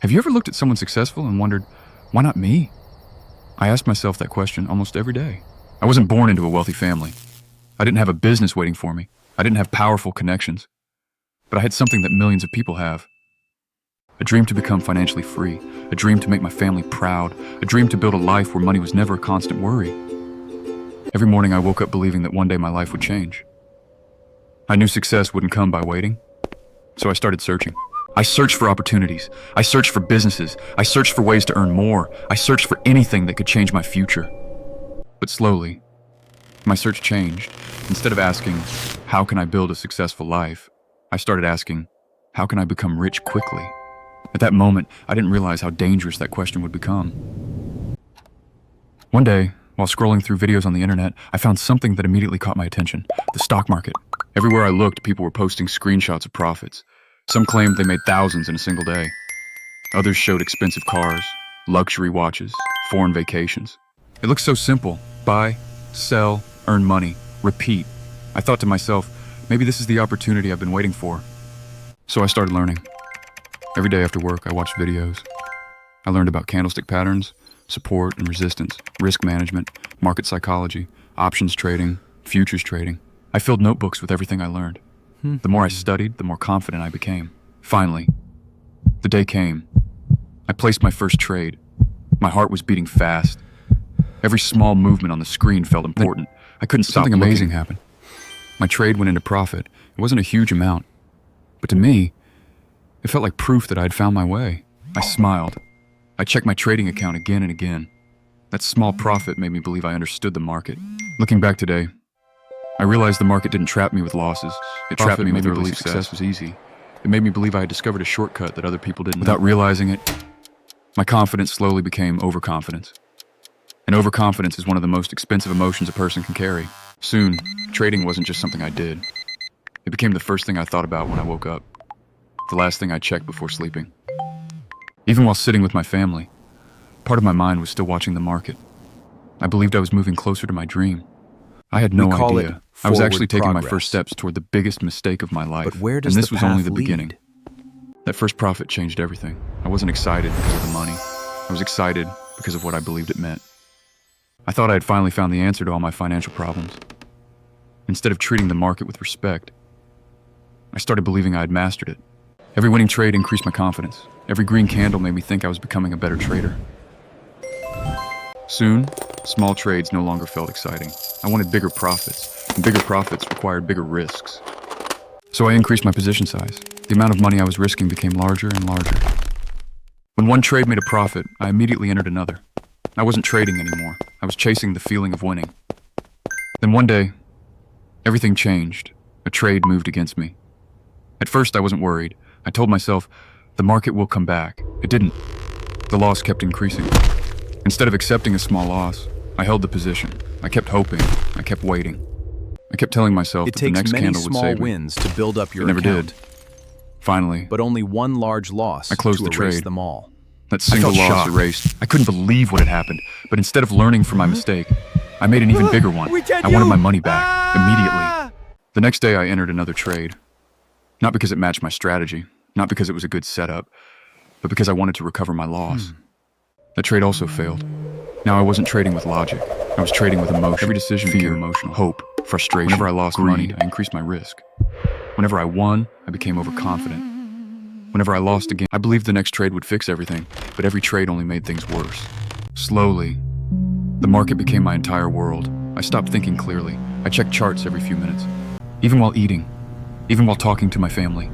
Have you ever looked at someone successful and wondered, why not me? I ask myself that question almost every day. I wasn't born into a wealthy family. I didn't have a business waiting for me. I didn't have powerful connections. But I had something that millions of people have. A dream to become financially free, a dream to make my family proud, a dream to build a life where money was never a constant worry. Every morning I woke up believing that one day my life would change. I knew success wouldn't come by waiting, so I started searching. I searched for opportunities. I searched for businesses. I searched for ways to earn more. I searched for anything that could change my future. But slowly, my search changed. Instead of asking, how can I build a successful life? I started asking, how can I become rich quickly? At that moment, I didn't realize how dangerous that question would become. One day, while scrolling through videos on the internet, I found something that immediately caught my attention: the stock market. Everywhere I looked, people were posting screenshots of profits. Some claimed they made thousands in a single day. Others showed expensive cars, luxury watches, foreign vacations. It looked so simple: buy, sell, earn money, repeat. I thought to myself, maybe this is the opportunity I've been waiting for. So I started learning. Every day after work, I watched videos. I learned about candlestick patterns, support and resistance, risk management, market psychology, options trading, futures trading. I filled notebooks with everything I learned. The more I studied, the more confident I became. Finally, the day came. I placed my first trade. My heart was beating fast. Every small movement on the screen felt important. I couldn't stop looking. Something amazing happened. My trade went into profit. It wasn't a huge amount, but to me, it felt like proof that I had found my way. I smiled. I checked my trading account again and again. That small profit made me believe I understood the market. Looking back today, I realized the market didn't trap me with losses. It trapped me with early success was easy. It made me believe I had discovered a shortcut that other people didn't. Without realizing it, my confidence slowly became overconfidence. And overconfidence is one of the most expensive emotions a person can carry. Soon, trading wasn't just something I did. It became the first thing I thought about when I woke up. The last thing I checked before sleeping. Even while sitting with my family, part of my mind was still watching the market. I believed I was moving closer to my dream. I had no idea. I was actually taking my first steps toward the biggest mistake of my life. But where does and this the was only path the beginning. lead? That first profit changed everything. I wasn't excited because of the money. I was excited because of what I believed it meant. I thought I had finally found the answer to all my financial problems. Instead of treating the market with respect, I started believing I had mastered it. Every winning trade increased my confidence. Every green candle made me think I was becoming a better trader. Soon, small trades no longer felt exciting. I wanted bigger profits, and bigger profits required bigger risks. So I increased my position size. The amount of money I was risking became larger and larger. When one trade made a profit, I immediately entered another. I wasn't trading anymore. I was chasing the feeling of winning. Then one day, everything changed. A trade moved against me. At first, I wasn't worried. I told myself, the market will come back. It didn't. The loss kept increasing. Instead of accepting a small loss, I held the position. I kept hoping. I kept waiting. I kept telling myself that the next candle would save me. It takes many small wins to build up your account. It never did. account. Finally, But only one large loss I closed to the erase trade. them all. That single loss erased. I couldn't believe what had happened, but instead of learning from my mistake, I made an even bigger one. I wanted my money back, immediately. The next day I entered another trade. Not because it matched my strategy, not because it was a good setup, but because I wanted to recover my loss. That trade also failed. Now I wasn't trading with logic. I was trading with emotion. Every decision became emotional. Hope, frustration. Whenever I lost money, I increased my risk. Whenever I won, I became overconfident. Whenever I lost again, I believed the next trade would fix everything, but every trade only made things worse. Slowly, the market became my entire world. I stopped thinking clearly. I checked charts every few minutes. Even while eating, even while talking to my family,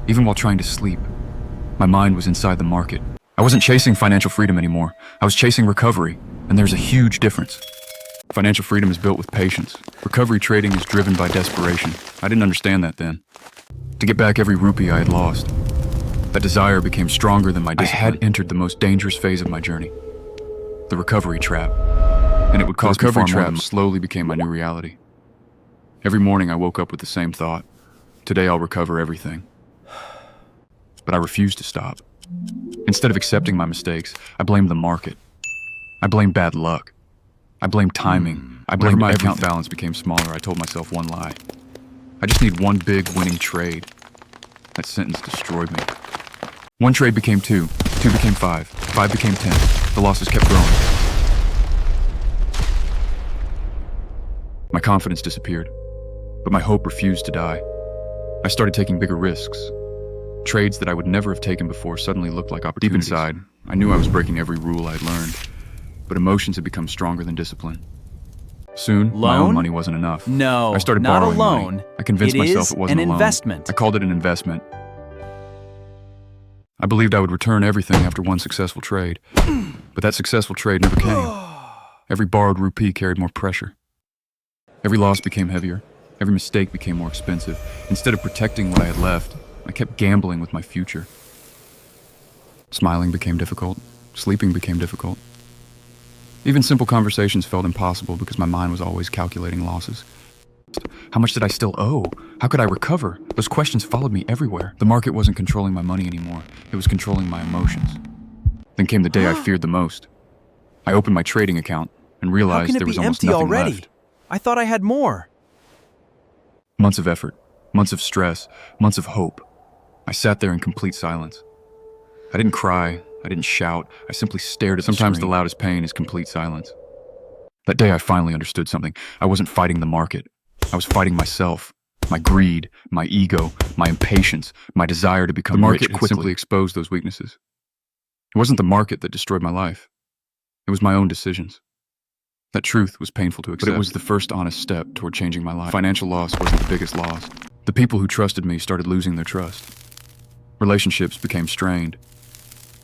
even while trying to sleep, my mind was inside the market. I wasn't chasing financial freedom anymore. I was chasing recovery, and there's a huge difference. Financial freedom is built with patience. Recovery trading is driven by desperation. I didn't understand that then. To get back every rupee I had lost, that desire became stronger than my discipline. I had entered the most dangerous phase of my journey, the recovery trap. And it would cost me far more than slowly became my new reality. Every morning I woke up with the same thought. Today I'll recover everything. But I refused to stop. Instead of accepting my mistakes, I blamed the market. I blamed bad luck. I blamed timing. I blamed my account balance became smaller. I told myself one lie. I just need one big winning trade. That sentence destroyed me. One trade became two. 2 became 5. 5 became 10. The losses kept growing. My confidence disappeared, but my hope refused to die. I started taking bigger risks. Trades that I would never have taken before suddenly looked like opportunities. Deep inside, I knew I was breaking every rule I had learned, but emotions had become stronger than discipline. Soon, my own money wasn't enough. No, I started not borrowing a loan. money. I convinced myself it wasn't an a loan. investment. I called it an investment. I believed I would return everything after one successful trade, but that successful trade never came. Every borrowed rupee carried more pressure. Every loss became heavier. Every mistake became more expensive. Instead of protecting what I had left, I kept gambling with my future. Smiling became difficult. Sleeping became difficult. Even simple conversations felt impossible because my mind was always calculating losses. How much did I still owe? How could I recover? Those questions followed me everywhere. The market wasn't controlling my money anymore. It was controlling my emotions. Then came the day I feared the most. I opened my trading account and realized there was almost nothing left. I thought I had more. Months of effort, months of stress, months of hope. I sat there in complete silence. I didn't cry, I didn't shout, I simply stared at the screen. Sometimes the loudest pain is complete silence. That day I finally understood something. I wasn't fighting the market. I was fighting myself, my greed, my ego, my impatience, my desire to become rich quickly. The market simply exposed those weaknesses. It wasn't the market that destroyed my life. It was my own decisions. That truth was painful to accept, but it was the first honest step toward changing my life. Financial loss wasn't the biggest loss. The people who trusted me started losing their trust. Relationships became strained.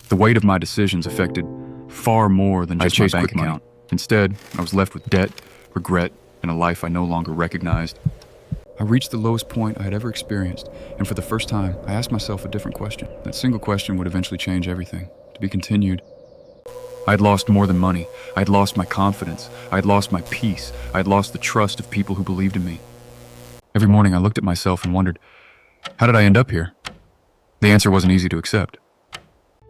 The weight of my decisions affected far more than just my bank account. Instead, I was left with debt, regret, and a life I no longer recognized. I reached the lowest point I had ever experienced, and for the first time, I asked myself a different question. That single question would eventually change everything. To be continued. I had lost more than money. I had lost my confidence. I had lost my peace. I had lost the trust of people who believed in me. Every morning I looked at myself and wondered, how did I end up here? The answer wasn't easy to accept.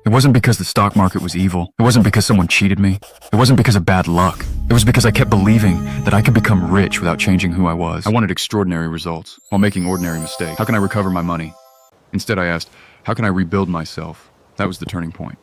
It wasn't because the stock market was evil. It wasn't because someone cheated me. It wasn't because of bad luck. It was because I kept believing that I could become rich without changing who I was. I wanted extraordinary results while making ordinary mistakes. How can I recover my money? Instead I asked, how can I rebuild myself? That was the turning point.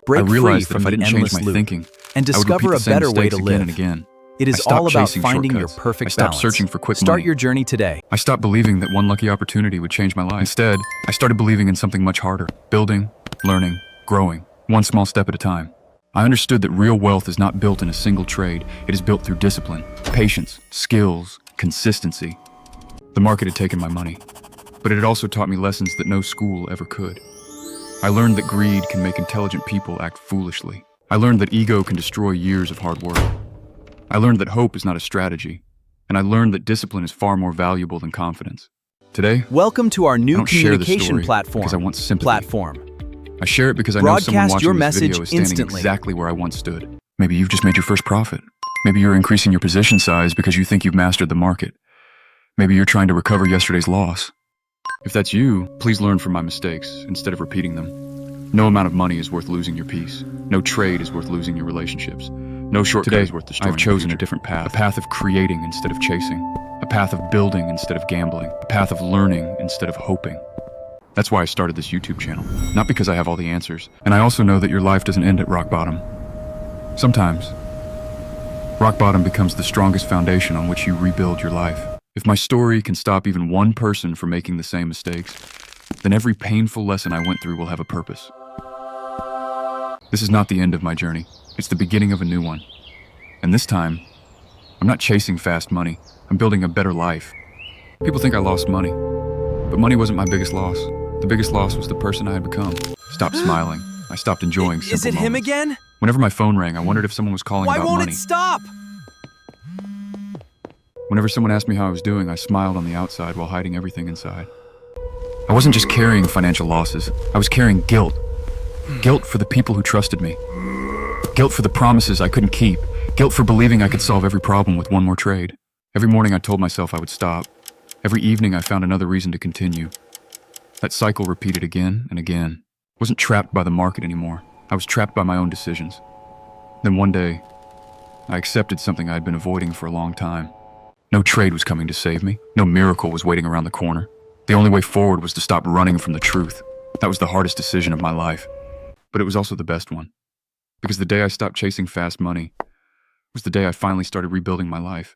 Break I realized free that from if I the didn't change endless my loop thinking, and discover a better way to live. Again and again. It is all about finding your perfect I stopped balance. searching for quick Start money. your journey today. I stopped believing that one lucky opportunity would change my life. Instead, I started believing in something much harder. Building, learning, growing, one small step at a time. I understood that real wealth is not built in a single trade. It is built through discipline, patience, skills, consistency. The market had taken my money, but it had also taught me lessons that no school ever could. I learned that greed can make intelligent people act foolishly. I learned that ego can destroy years of hard work. I learned that hope is not a strategy, and I learned that discipline is far more valuable than confidence. Today, Welcome to our I new don't share the communication story platform. because I want sympathy. I share it because I know someone Broadcast watching your this message video is standing instantly. exactly where I once stood. Maybe you've just made your first profit. Maybe you're increasing your position size because you think you've mastered the market. Maybe you're trying to recover yesterday's loss. If that's you, please learn from my mistakes instead of repeating them. No amount of money is worth losing your peace. No trade is worth losing your relationships. No shortcut is worth destroying. I've chosen a different path. A path of creating instead of chasing. A path of building instead of gambling. A path of learning instead of hoping. That's why I started this YouTube channel. Not because I have all the answers. And I also know that your life doesn't end at rock bottom. Sometimes, rock bottom becomes the strongest foundation on which you rebuild your life. If my story can stop even one person from making the same mistakes, then every painful lesson I went through will have a purpose. This is not the end of my journey. It's the beginning of a new one. And this time, I'm not chasing fast money. I'm building a better life. People think I lost money, but money wasn't my biggest loss. The biggest loss was the person I had become. Stopped smiling. I stopped enjoying simple Is it him moments. again? Whenever my phone rang, I wondered if someone was calling Why about won't money. it stop? Whenever someone asked me how I was doing, I smiled on the outside while hiding everything inside. I wasn't just carrying financial losses. I was carrying guilt. Guilt for the people who trusted me. Guilt for the promises I couldn't keep. Guilt for believing I could solve every problem with one more trade. Every morning I told myself I would stop. Every evening I found another reason to continue. That cycle repeated again and again. I wasn't trapped by the market anymore. I was trapped by my own decisions. Then one day, I accepted something I had been avoiding for a long time. No trade was coming to save me. No miracle was waiting around the corner. The only way forward was to stop running from the truth. That was the hardest decision of my life. But it was also the best one. Because the day I stopped chasing fast money was the day I finally started rebuilding my life.